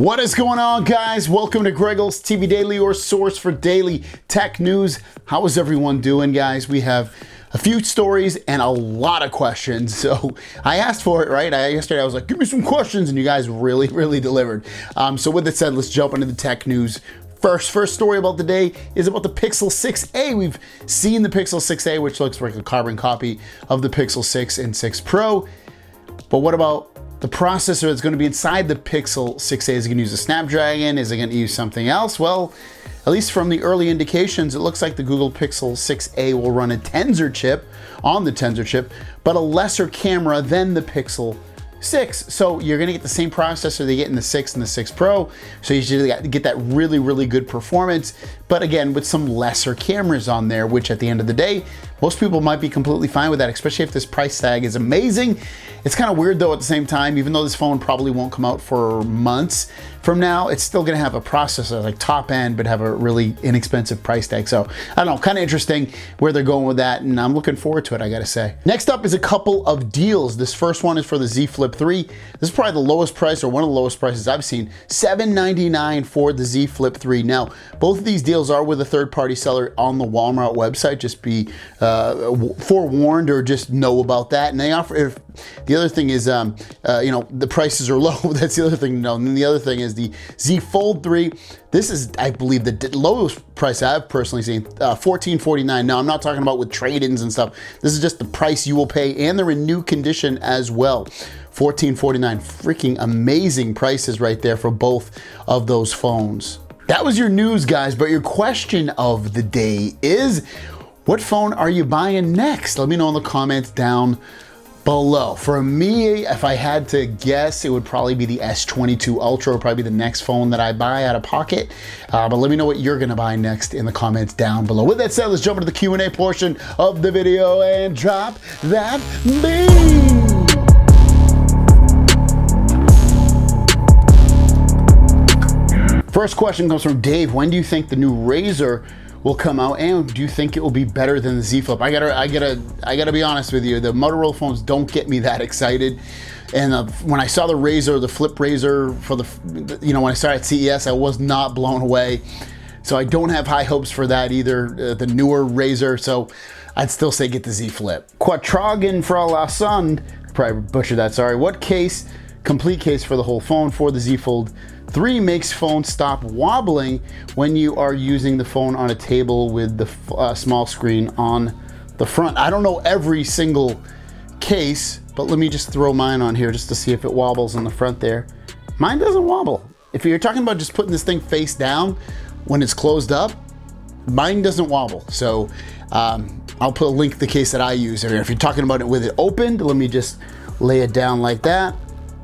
What is going on, guys? Welcome to Greggles TV Daily, your source for daily tech news. How is everyone doing, guys? We have a few stories and a lot of questions. So I asked for it, right? Yesterday I was like, give me some questions, and you guys really delivered. So with that said, let's jump into the tech news. First story about the day is about the Pixel 6a. We've seen the Pixel 6a, which looks like a carbon copy of the Pixel 6 and 6 Pro. But what about the processor that's going to be inside the Pixel 6a? Is it going to use a Snapdragon? Is it going to use something else? Well, at least from the early indications, it looks like the Google Pixel 6a will run a Tensor chip on the Tensor chip, but a lesser camera than the Pixel 6. So you're gonna get the same processor they get in the 6 and the 6 Pro. So you should get that really good performance, but again, with some lesser cameras on there, which at the end of the day, most people might be completely fine with that, especially if this price tag is amazing. It's kind of weird though at the same time, even though this phone probably won't come out for months from now, it's still gonna have a processor like top end, but have a really inexpensive price tag. So I don't know, kind of interesting where they're going with that, and I'm looking forward to it, I gotta say. Next up is a couple of deals. This first one is for the Z Flip 3. This is probably the lowest price, or one of the lowest prices I've seen, $799 for the Z Flip 3. Now, both of these deals are with a third-party seller on the Walmart website. Just be forewarned, or just know about that. And they offer, if the other thing is, you know, the prices are low. That's the other thing to know. And then the other thing is the Z Fold 3. This is, I believe, the lowest price I've personally seen, $1449. Now, I'm not talking about with trade-ins and stuff. This is just the price you will pay, and they're in new condition as well. $1449, freaking amazing prices right there for both of those phones. That was your news, guys, but your question of the day is, what phone are you buying next? Let me know in the comments down below. For me, if I had to guess, it would probably be the S22 Ultra, or probably the next phone that I buy out of pocket. But let me know what you're gonna buy next in the comments down below. With that said, let's jump into the Q&A portion of the video and drop that beat. First question comes from Dave. When do you think the new Razr will come out, and do you think it will be better than the Z Flip? I gotta be honest with you. The Motorola phones don't get me that excited. And when I saw the Razr, the Flip Razr for the, you know, when I saw it at CES, I was not blown away. So I don't have high hopes for that either. The newer Razr. So I'd still say get the Z Flip. Quatragan for la son, probably butchered that. Sorry. What case? Complete case for the whole phone for the Z Fold 3 makes phone stop wobbling when you are using the phone on a table with the small screen on the front. I don't know every single case, but let me just throw mine on here just to see if it wobbles in the front there. Mine doesn't wobble. If you're talking about just putting this thing face down when it's closed up, mine doesn't wobble. So I'll put a link to the case that I use here. If you're talking about it with it opened, let me just lay it down like that.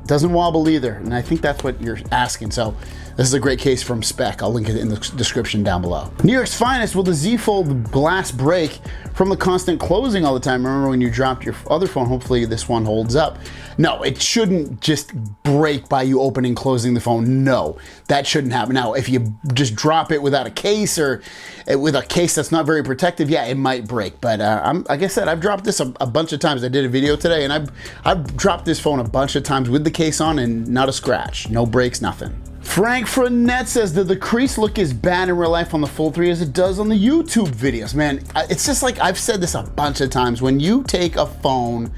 Doesn't wobble either, and I think that's what you're asking. So this is a great case from Spec. I'll link it in the description down below. New York's finest, will the Z Fold glass break from the constant closing all the time? Remember when you dropped your other phone? Hopefully this one holds up. No, it shouldn't just break by you opening and closing the phone. No, that shouldn't happen. Now, if you just drop it without a case, or with a case that's not very protective, yeah, it might break. But like I said, I've dropped this a bunch of times. I did a video today, and I've dropped this phone a bunch of times with the case on, and not a scratch, no breaks, nothing. Frank Frenette says that the crease look is bad in real life on the Fold 3 as it does on the YouTube videos. Man, it's just like, I've said this a bunch of times. When you take a phone,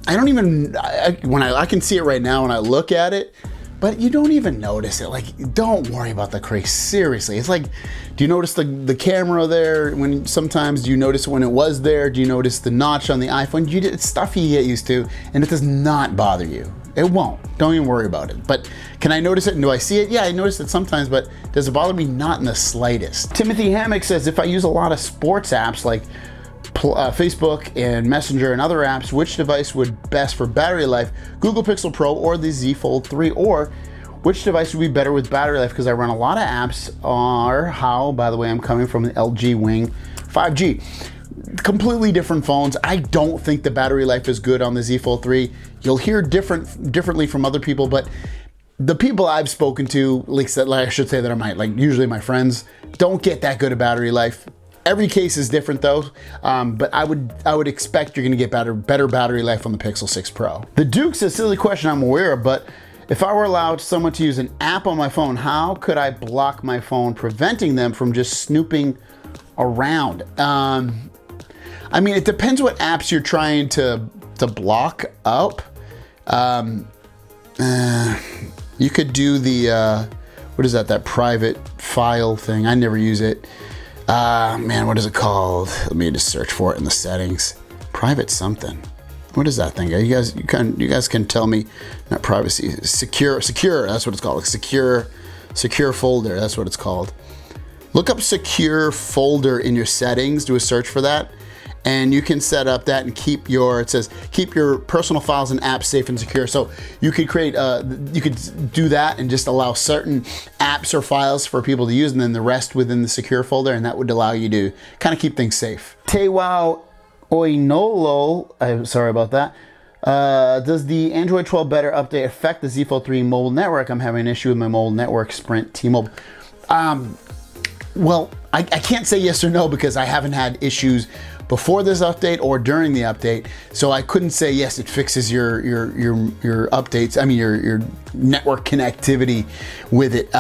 I don't even, I can see it right now when I look at it, but you don't even notice it. Like, don't worry about the crease, seriously. It's like, do you notice the camera there? Sometimes do you notice it when it was there? Do you notice the notch on the iPhone? It's stuff you get used to, and it does not bother you. It won't. Don't even worry about it. But can I notice it, and do I see it? Yeah, I notice it sometimes, but does it bother me? Not in the slightest. Timothy Hammock says, if I use a lot of sports apps like Facebook and Messenger and other apps, which device would best for battery life? Google Pixel Pro or the Z Fold 3? Or which device would be better with battery life? Because I run a lot of apps. Or how, by the way, I'm coming from the LG Wing 5G. Completely different phones. I don't think the battery life is good on the Z Fold 3. You'll hear differently from other people, but the people I've spoken to, at least that I should say that are usually my friends, don't get that good a battery life. Every case is different though, but I would expect you're gonna get better battery life on the Pixel 6 Pro. The Duke says, silly question I'm aware of, but If I were allowed someone to use an app on my phone, how could I block my phone, preventing them from just snooping around? I mean, it depends what apps you're trying to block up. You could do the, what is that private file thing? I never use it. Man, what is it called? Let me just search for it in the settings. Private something. What is that thing? You guys can tell me. Not privacy, secure. That's what it's called. Secure folder. That's what it's called. Look up secure folder in your settings. Do a search for that, and you can set up that and keep your. It says keep your personal files and apps safe and secure. So you could create. You could do that and just allow certain apps or files for people to use, and then the rest within the secure folder, and that would allow you to kind of keep things safe. Tewao Oinolo, I'm sorry about that. Does the Android 12 Better update affect the Z Fold 3 mobile network? I'm having an issue with my mobile network, Sprint, T-Mobile. Well, I can't say yes or no because I haven't had issues before this update or during the update, so I couldn't say yes. It fixes your updates. I mean your network connectivity with it.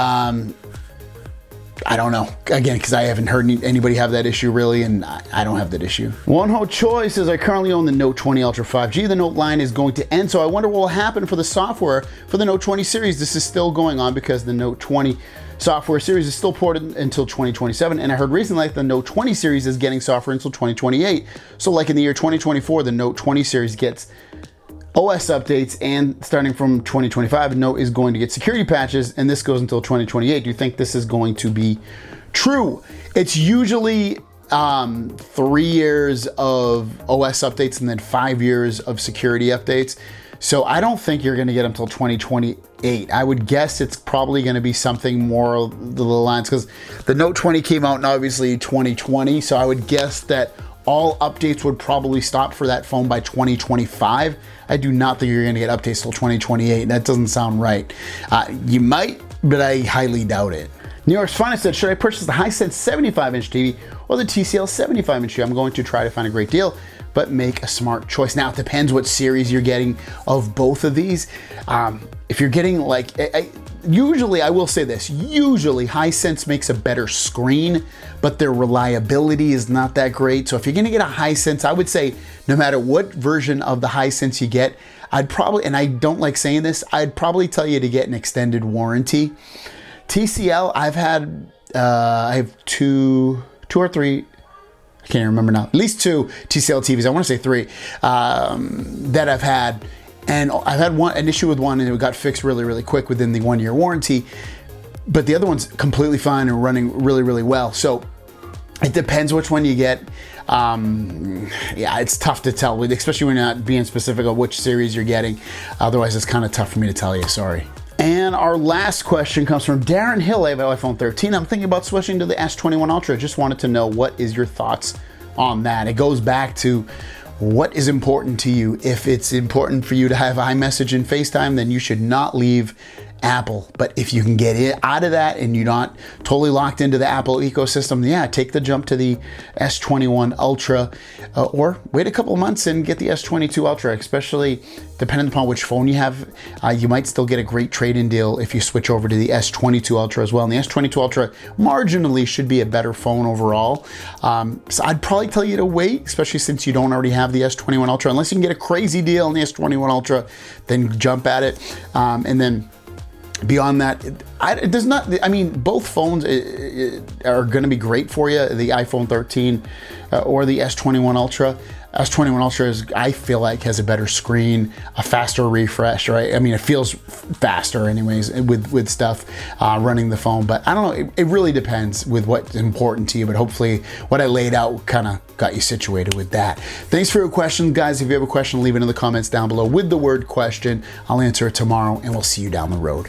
I don't know, again, because I haven't heard anybody have that issue really, and I don't have that issue. One Ho Choi says, I currently own the Note 20 Ultra 5G. The Note line is going to end, so I wonder what will happen for the software for the Note 20 series. This is still going on because the Note 20 software series is still ported until 2027, and I heard recently the Note 20 series is getting software until 2028. So like in the year 2024, the Note 20 series gets OS updates, and starting from 2025, Note is going to get security patches, and this goes until 2028. Do you think this is going to be true? It's usually 3 years of OS updates and then 5 years of security updates. So I don't think you're going to get them until 2028. I would guess it's probably going to be something more of the lines, because the Note 20 came out in obviously 2020. So I would guess that all updates would probably stop for that phone by 2025. I do not think you're going to get updates till 2028. That doesn't sound right. You might, but I highly doubt it. New York's Finest said, should I purchase the Hisense 75-inch TV or the TCL 75-inch TV? I'm going to try to find a great deal, but make a smart choice. Now, it depends what series you're getting of both of these. If you're getting like, usually, I will say this, usually Hisense makes a better screen, but their reliability is not that great. So if you're gonna get a Hisense, I would say no matter what version of the Hisense you get, I'd probably, and I don't like saying this, I'd probably tell you to get an extended warranty. TCL, I have two or three, I can't even remember now, at least 2 TCL TVs, I wanna say 3, that I've had. And I've had an issue with one and it got fixed really, really quick within the 1-year warranty, but the other one's completely fine and running really, really well. So it depends which one you get. Yeah, it's tough to tell, especially when you're not being specific on which series you're getting. Otherwise, it's kind of tough for me to tell you, sorry. And our last question comes from Darren Hill. I have an iPhone 13. I'm thinking about switching to the S21 Ultra. Just wanted to know, what is your thoughts on that? It goes back to what is important to you. If it's important for you to have iMessage and FaceTime, then you should not leave Apple. But if you can get it out of that and you're not totally locked into the Apple ecosystem, yeah, take the jump to the S21 Ultra, or wait a couple of months and get the S22 Ultra, especially depending upon which phone you have. You might still get a great trade-in deal if you switch over to the S22 Ultra as well. And the S22 Ultra marginally should be a better phone overall. So I'd probably tell you to wait, especially since you don't already have the S21 Ultra. Unless you can get a crazy deal on the S21 Ultra, then jump at it. And then beyond that, there's not, I mean, both phones are going to be great for you, the iPhone 13 or the S21 Ultra. S21 Ultra is, I feel like, has a better screen, a faster refresh, right? I mean, it feels faster anyways with stuff running the phone, but I don't know, it really depends with what's important to you, but hopefully what I laid out kind of got you situated with that. Thanks for your questions, guys. If you have a question, leave it in the comments down below with the word question. I'll answer it tomorrow, and we'll see you down the road.